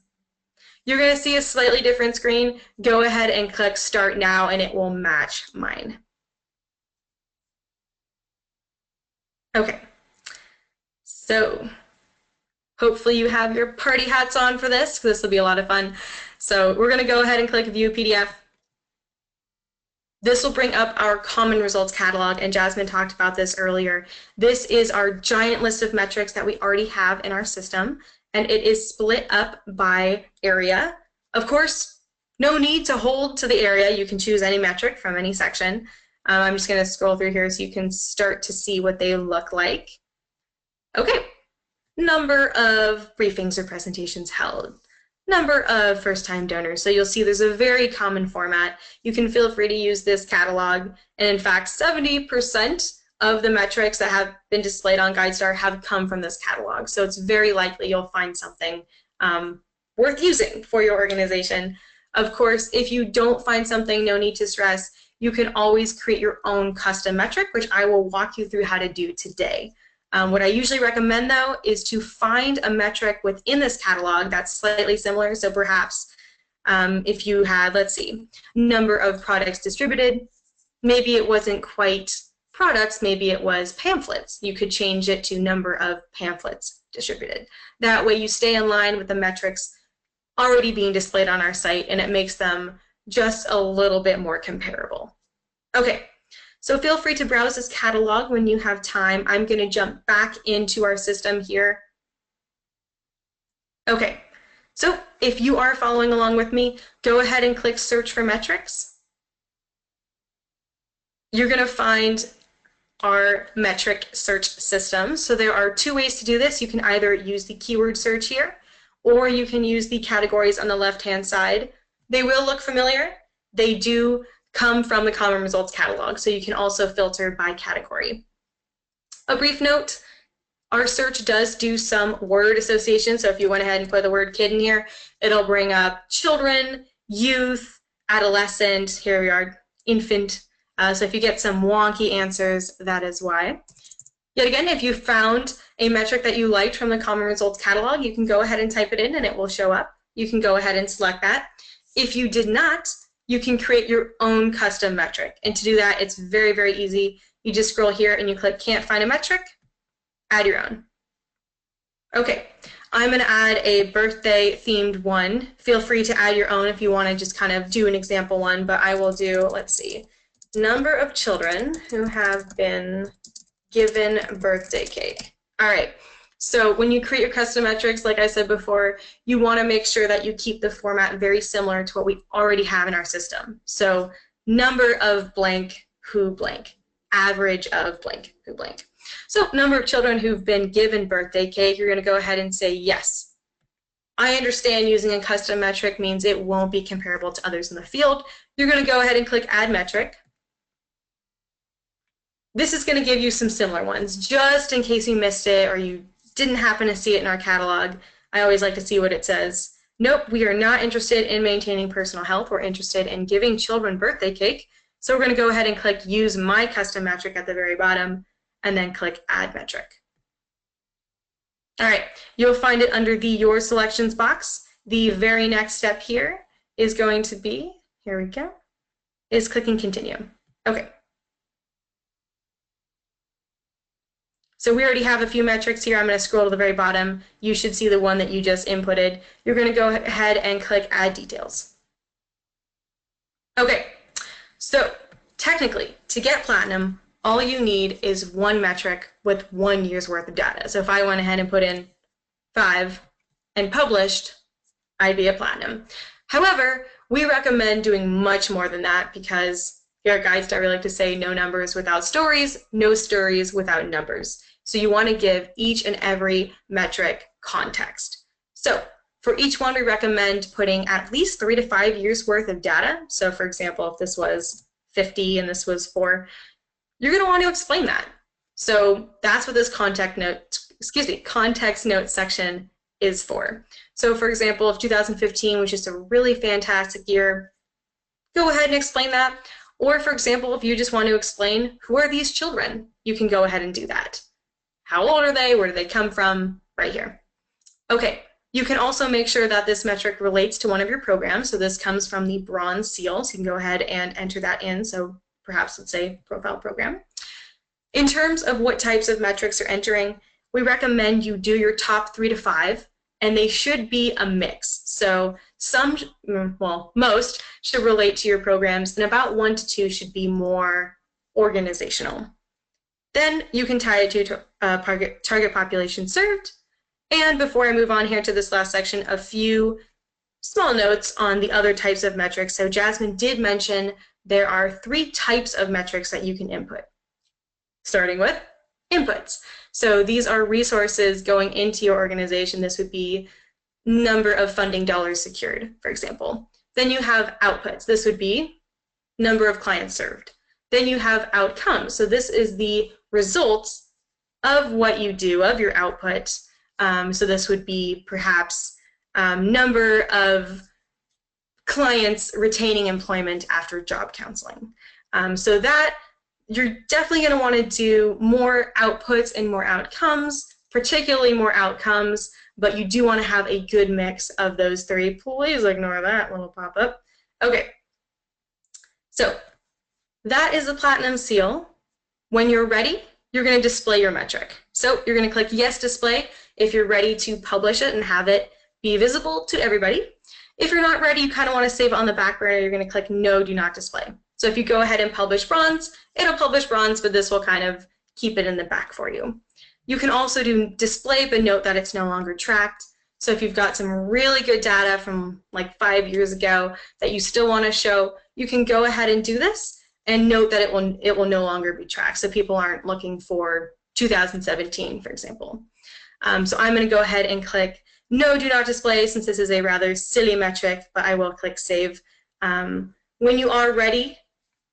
You're going to see a slightly different screen. Go ahead and click Start Now, and it will match mine. Okay, so hopefully you have your party hats on for this, because this will be a lot of fun. So we're going to go ahead and click View PDF. This will bring up our common results catalog, and Jasmine talked about this earlier. This is our giant list of metrics that we already have in our system, and it is split up by area. Of course, no need to hold to the area. You can choose any metric from any section. I'm just going to scroll through here so you can start to see what they look like. Okay, number of briefings or presentations held, number of first-time donors. So you'll see there's a very common format. You can feel free to use this catalog, and in fact 70% of the metrics that have been displayed on GuideStar have come from this catalog. So it's very likely you'll find something worth using for your organization. Of course, if you don't find something, no need to stress. You can always create your own custom metric, which I will walk you through how to do today. What I usually recommend, though, is to find a metric within this catalog that's slightly similar. So perhaps if you had, let's see, number of products distributed, maybe it wasn't quite products, maybe it was pamphlets. You could change it to number of pamphlets distributed. That way you stay in line with the metrics already being displayed on our site, and it makes them just a little bit more comparable. Okay, so feel free to browse this catalog when you have time. I'm going to jump back into our system here. Okay, so if you are following along with me, go ahead and click Search for Metrics. You're going to find our metric search system. So there are two ways to do this. You can either use the keyword search here, or you can use the categories on the left-hand side. They will look familiar. They do come from the Common Results catalog, so you can also filter by category. A brief note, our search does do some word association, so if you went ahead and put the word kid in here, it'll bring up children, youth, adolescent, here we are, infant. So if you get some wonky answers, that is why. Yet again, if you found a metric that you liked from the Common Results catalog, you can go ahead and type it in and it will show up. You can go ahead and select that. If you did not, you can create your own custom metric. And to do that, it's very, very easy. You just scroll here and you click Can't Find a Metric, add your own. Okay, I'm going to add a birthday themed one. Feel free to add your own if you want to just kind of do an example one, but I will do, let's see, number of children who have been given birthday cake. All right, so when you create your custom metrics, like I said before, you want to make sure that you keep the format very similar to what we already have in our system. So number of blank who blank, average of blank who blank. So number of children who've been given birthday cake, you're going to go ahead and say yes. I understand using a custom metric means it won't be comparable to others in the field. You're going to go ahead and click Add Metric. This is going to give you some similar ones, just in case you missed it or you didn't happen to see it in our catalog. I always like to see what it says. Nope, we are not interested in maintaining personal health. We're interested in giving children birthday cake. So we're going to go ahead and click Use My Custom Metric at the very bottom, and then click Add Metric. All right, you'll find it under the Your Selections box. The very next step here is going to be, here we go, is clicking Continue. Okay. So we already have a few metrics here. I'm going to scroll to the very bottom. You should see the one that you just inputted. You're going to go ahead and click Add Details. Okay, so technically, to get Platinum, all you need is one metric with 1 year's worth of data. So if I went ahead and put in 5 and published, I'd be a platinum. However, we recommend doing much more than that because here at GuideStar we like to say no numbers without stories, no stories without numbers. So you want to give each and every metric context. So for each one, we recommend putting at least 3 to 5 years worth of data. So for example, if this was 50 and this was 4, you're going to want to explain that. So that's what this context note section is for. So for example, if 2015 was just a really fantastic year, go ahead and explain that. Or for example, if you just want to explain who are these children, you can go ahead and do that. How old are they? Where do they come from? Right here. Okay, you can also make sure that this metric relates to one of your programs. So this comes from the bronze seal, so you can go ahead and enter that in. So perhaps let's say profile program. In terms of what types of metrics you're entering, we recommend you do your top 3 to 5, and they should be a mix. So some, well, most should relate to your programs, and about 1 to 2 should be more organizational. Then you can tie it to target population served. And before I move on here to this last section, a few small notes on the other types of metrics. So Jasmine did mention there are 3 types of metrics that you can input, starting with inputs. So these are resources going into your organization. This would be number of funding dollars secured, for example. Then you have outputs. This would be number of clients served. Then you have outcomes. So this is the results of what you do, of your output. So this would be perhaps number of clients retaining employment after job counseling. So that you're definitely going to want to do more outputs and more outcomes, particularly more outcomes, but you do want to have a good mix of those 3. Please ignore that little pop-up. Okay, so that is the platinum seal. When you're ready, you're going to display your metric. So you're going to click Yes Display if you're ready to publish it and have it be visible to everybody. If you're not ready, you kind of want to save it on the back burner, you're going to click No, Do Not Display. So if you go ahead and publish bronze, it'll publish bronze, but this will kind of keep it in the back for you. You can also do display, but note that it's no longer tracked. So if you've got some really good data from like 5 years ago that you still want to show, you can go ahead and do this and note that it will no longer be tracked. So people aren't looking for 2017, for example. So I'm going to go ahead and click No, Do Not Display since this is a rather silly metric, but I will click Save. When you are ready,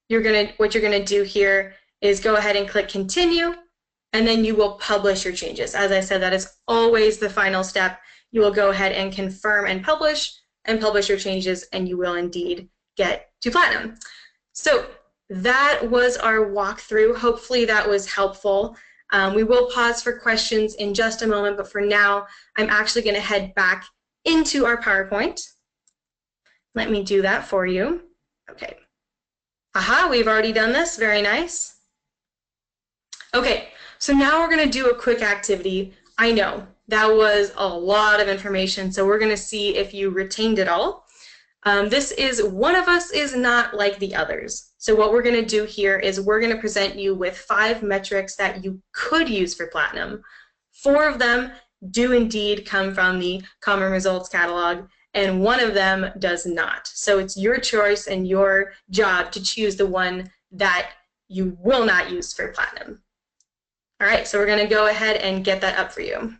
what you're gonna do here is go ahead and click Continue, and then you will publish your changes. As I said, that is always the final step. You will go ahead and confirm and publish your changes, and you will indeed get to platinum. So that was our walkthrough. Hopefully that was helpful. We will pause for questions in just a moment, but for now, I'm actually going to head back into our PowerPoint. Let me do that for you. Okay. Aha, we've already done this. Very nice. Okay, so now we're going to do a quick activity. I know that was a lot of information, so we're going to see if you retained it all. This is one of us is not like the others. So what we're going to do here is we're going to present you with 5 metrics that you could use for platinum. 4 of them do indeed come from the Common Results Catalog, and 1 of them does not. So it's your choice and your job to choose the one that you will not use for platinum. All right, so we're going to go ahead and get that up for you.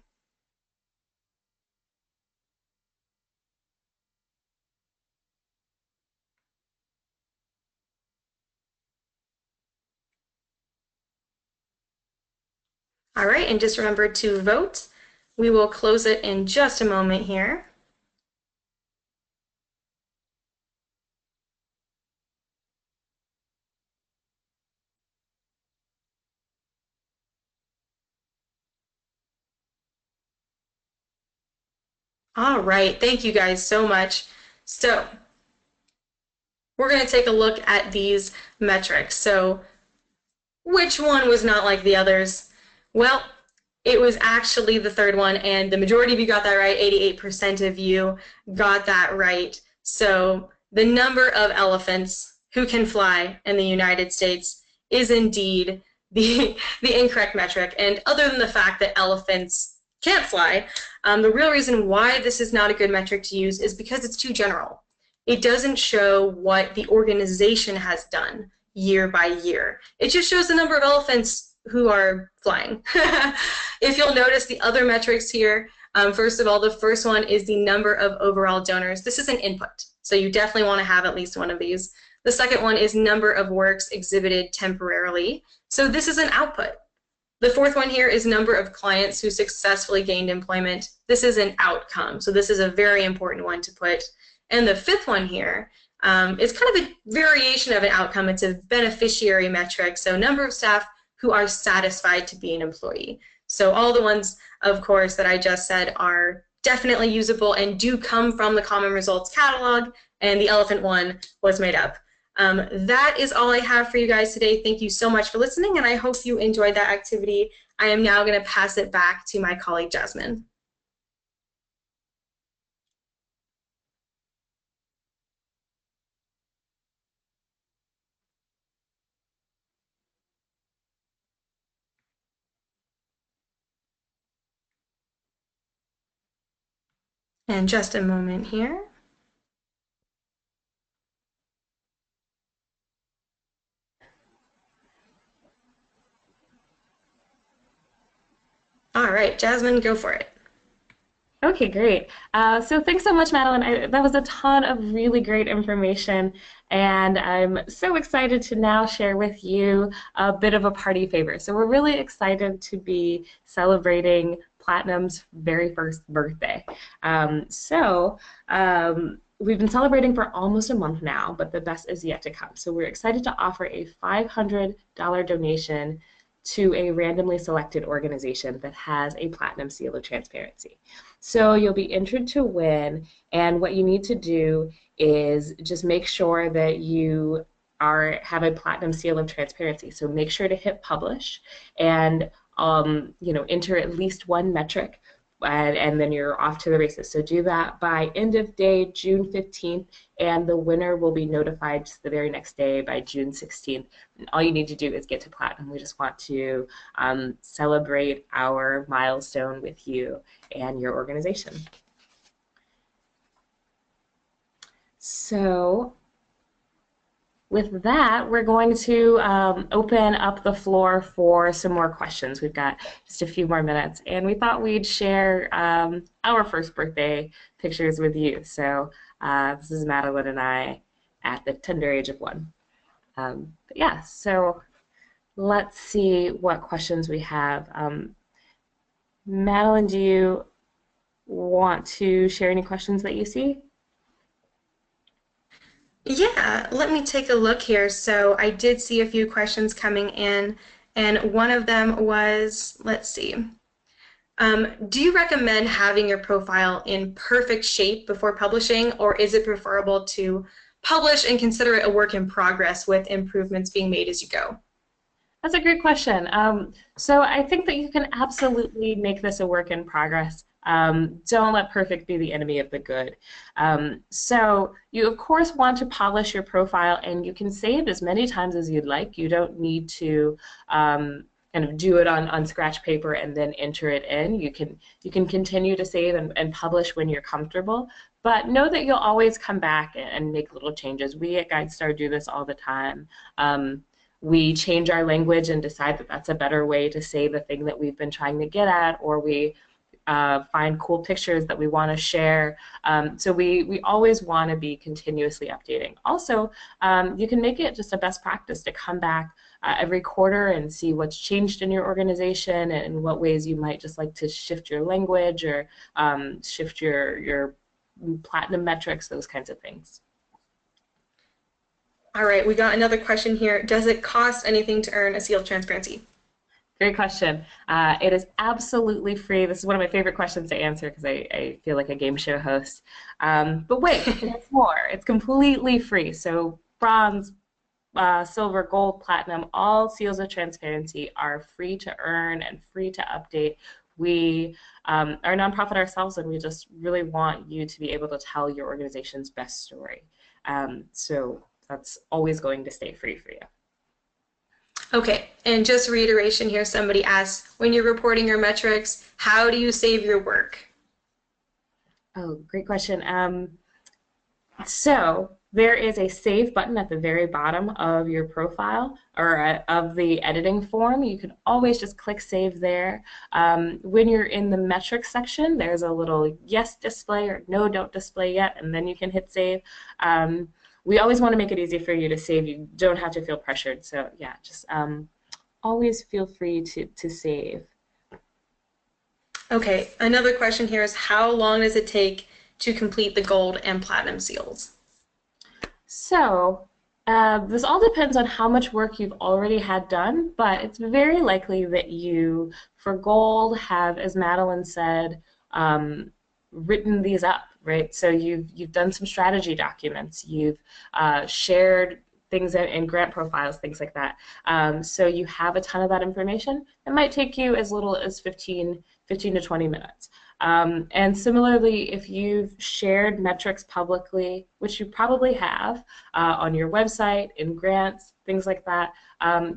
All right, and just remember to vote. We will close it in just a moment here. All right, thank you guys so much. So we're going to take a look at these metrics. So which one was not like the others? Well, it was actually the third one, and the majority of you got that right. 88% of you got that right. So the number of elephants who can fly in the United States is indeed the incorrect metric. And other than the fact that elephants can't fly. The real reason why this is not a good metric to use is because it's too general. It doesn't show what the organization has done year by year. It just shows the number of elephants who are flying. If you'll notice the other metrics here, first of all, the first one is the number of overall donors. This is an input, so you definitely want to have at least one of these. The second one is number of works exhibited temporarily. So this is an output. The fourth one here is number of clients who successfully gained employment. This is an outcome, so this is a very important one to put. And the fifth one here is kind of a variation of an outcome. It's a beneficiary metric, so number of staff who are satisfied to be an employee. So all the ones, of course, that I just said are definitely usable and do come from the Common Results catalog, and the elephant one was made up. That is all I have for you guys today. Thank you so much for listening, and I hope you enjoyed that activity. I am now going to pass it back to my colleague, Jasmine. And just a moment here. All right, Jasmine, go for it. Okay, great. So thanks so much, Madeline. That was a ton of really great information, and I'm so excited to now share with you a bit of a party favor. So we're really excited to be celebrating Platinum's very first birthday. We've been celebrating for almost a month now, but the best is yet to come. So we're excited to offer a $500 donation to a randomly selected organization that has a Platinum Seal of Transparency. So you'll be entered to win, and what you need to do is just make sure that you have a Platinum Seal of Transparency. So make sure to hit publish and enter at least one metric, and then you're off to the races. So do that by end of day, June 15th, and the winner will be notified just the very next day by June 16th. And all you need to do is get to Platinum. We just want to celebrate our milestone with you and your organization. So with that, we're going to open up the floor for some more questions. We've got just a few more minutes, and we thought we'd share our first birthday pictures with you. So this is Madeline and I at the tender age of 1. But yeah, so let's see what questions we have. Madeline, do you want to share any questions that you see? Yeah, let me take a look here. So I did see a few questions coming in, and one of them was, let's see, do you recommend having your profile in perfect shape before publishing, or is it preferable to publish and consider it a work in progress with improvements being made as you go? That's a great question. So I think that you can absolutely make this a work in progress. Don't let perfect be the enemy of the good. So you, of course, want to polish your profile, and you can save as many times as you'd like. You don't need to kind of do it on scratch paper and then enter it in. You can continue to save and publish when you're comfortable, but know that you'll always come back and make little changes. We at GuideStar do this all the time. We change our language and decide that that's a better way to say the thing that we've been trying to get at, or we find cool pictures that we want to share. So we always want to be continuously updating. Also, you can make it just a best practice to come back every quarter and see what's changed in your organization and in what ways you might just like to shift your language or shift your platinum metrics, those kinds of things. All right, we got another question here. Does it cost anything to earn a seal of transparency? Great question. It is absolutely free. This is one of my favorite questions to answer because I feel like a game show host. But wait, there's more. It's completely free. So bronze, silver, gold, platinum, all seals of transparency are free to earn and free to update. We are a nonprofit ourselves, and we just really want you to be able to tell your organization's best story. So that's always going to stay free for you. Okay, and just reiteration here, somebody asks, when you're reporting your metrics, how do you save your work? Oh, great question. So there is a save button at the very bottom of your profile or of the editing form. You can always just click save there. When you're in the metrics section, there's a little yes display or no don't display yet, and then you can hit save. We always want to make it easy for you to save. You don't have to feel pressured. So yeah, just always feel free to save. Okay, another question here is how long does it take to complete the gold and platinum seals? So this all depends on how much work you've already had done, but it's very likely that you, for gold, have, as Madeline said, written these up, right? So you've done some strategy documents, you've shared things in grant profiles, things like that. So you have a ton of that information. It might take you as little as 15 to 20 minutes. And similarly, if you've shared metrics publicly, which you probably have on your website, in grants, things like that,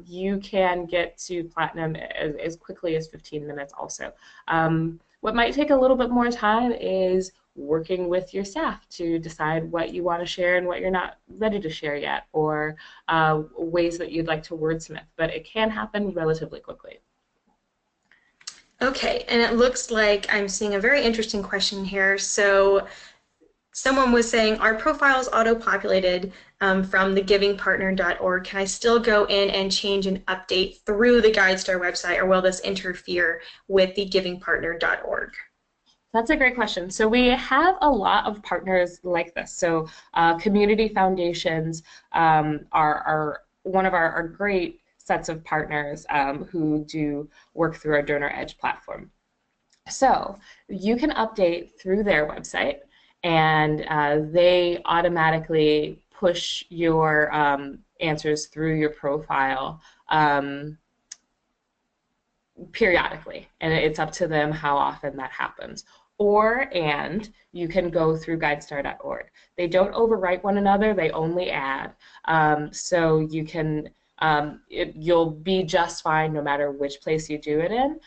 you can get to platinum as quickly as 15 minutes also. What might take a little bit more time is working with your staff to decide what you want to share and what you're not ready to share yet, or ways that you'd like to wordsmith, but it can happen relatively quickly. Okay, and it looks like I'm seeing a very interesting question here. So someone was saying, our profile is auto-populated from the givingpartner.org. Can I still go in and change and update through the GuideStar website, or will this interfere with the givingpartner.org? That's a great question. So we have a lot of partners like this. So community foundations are one of our great sets of partners who do work through our Donor Edge platform. So you can update through their website, and they automatically push your answers through your profile periodically, and it's up to them how often that happens. And you can go through GuideStar.org. They don't overwrite one another, they only add. So you can you'll be just fine no matter which place you do it in.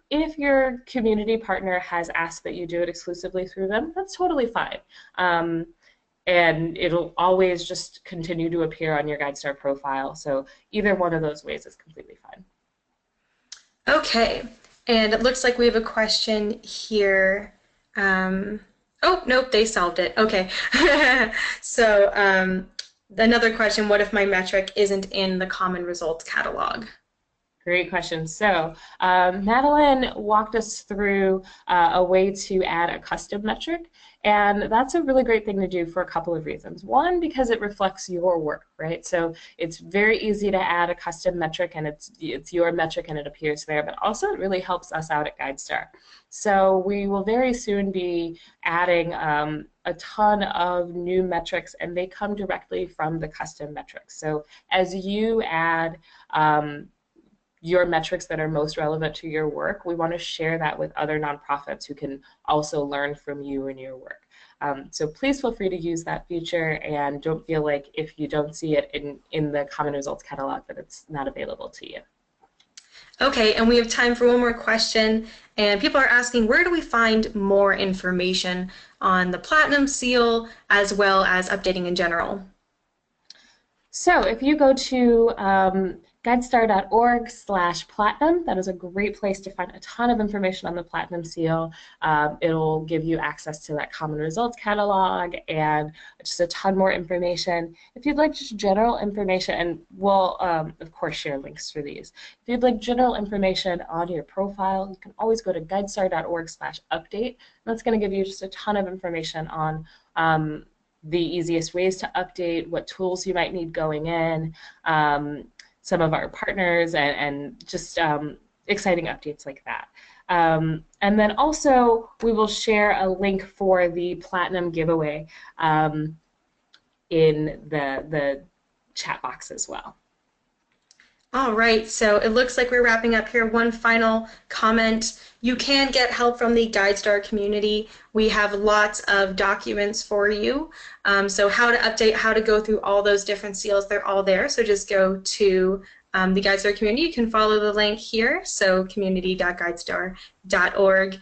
If your community partner has asked that you do it exclusively through them, that's totally fine. And it'll always just continue to appear on your GuideStar profile. So either one of those ways is completely fine. Okay, and it looks like we have a question here. Oh, nope, they solved it. Okay. So another question, what if my metric isn't in the common results catalog? Great question. So Madeline walked us through a way to add a custom metric, and that's a really great thing to do for a couple of reasons. One, because it reflects your work, right? So it's very easy to add a custom metric, and it's your metric and it appears there, but also it really helps us out at GuideStar. So we will very soon be adding a ton of new metrics, and they come directly from the custom metrics. So as you add your metrics that are most relevant to your work, we want to share that with other nonprofits who can also learn from you and your work. So please feel free to use that feature, and don't feel like if you don't see it in the Common Results catalog that it's not available to you. Okay, and we have time for one more question, and people are asking, where do we find more information on the Platinum Seal as well as updating in general? So if you go to GuideStar.org/platinum, that is a great place to find a ton of information on the Platinum Seal. It'll give you access to that Common Results catalog and just a ton more information. If you'd like just general information, and we'll of course share links for these. If you'd like general information on your profile, you can always go to GuideStar.org/update. That's going to give you just a ton of information on the easiest ways to update, what tools you might need going in, some of our partners, and just exciting updates like that. And then also we will share a link for the Platinum giveaway in the chat box as well. All right, so it looks like we're wrapping up here. One final comment. You can get help from the GuideStar community. We have lots of documents for you. So how to update, how to go through all those different seals, they're all there. So just go to the GuideStar community, you can follow the link here, so community.guidestar.org.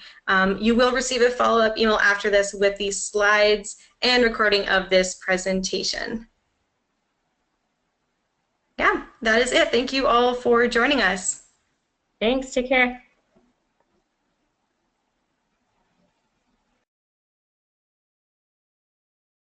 You will receive a follow-up email after this with these slides and recording of this presentation. Yeah, that is it. Thank you all for joining us. Thanks. Take care.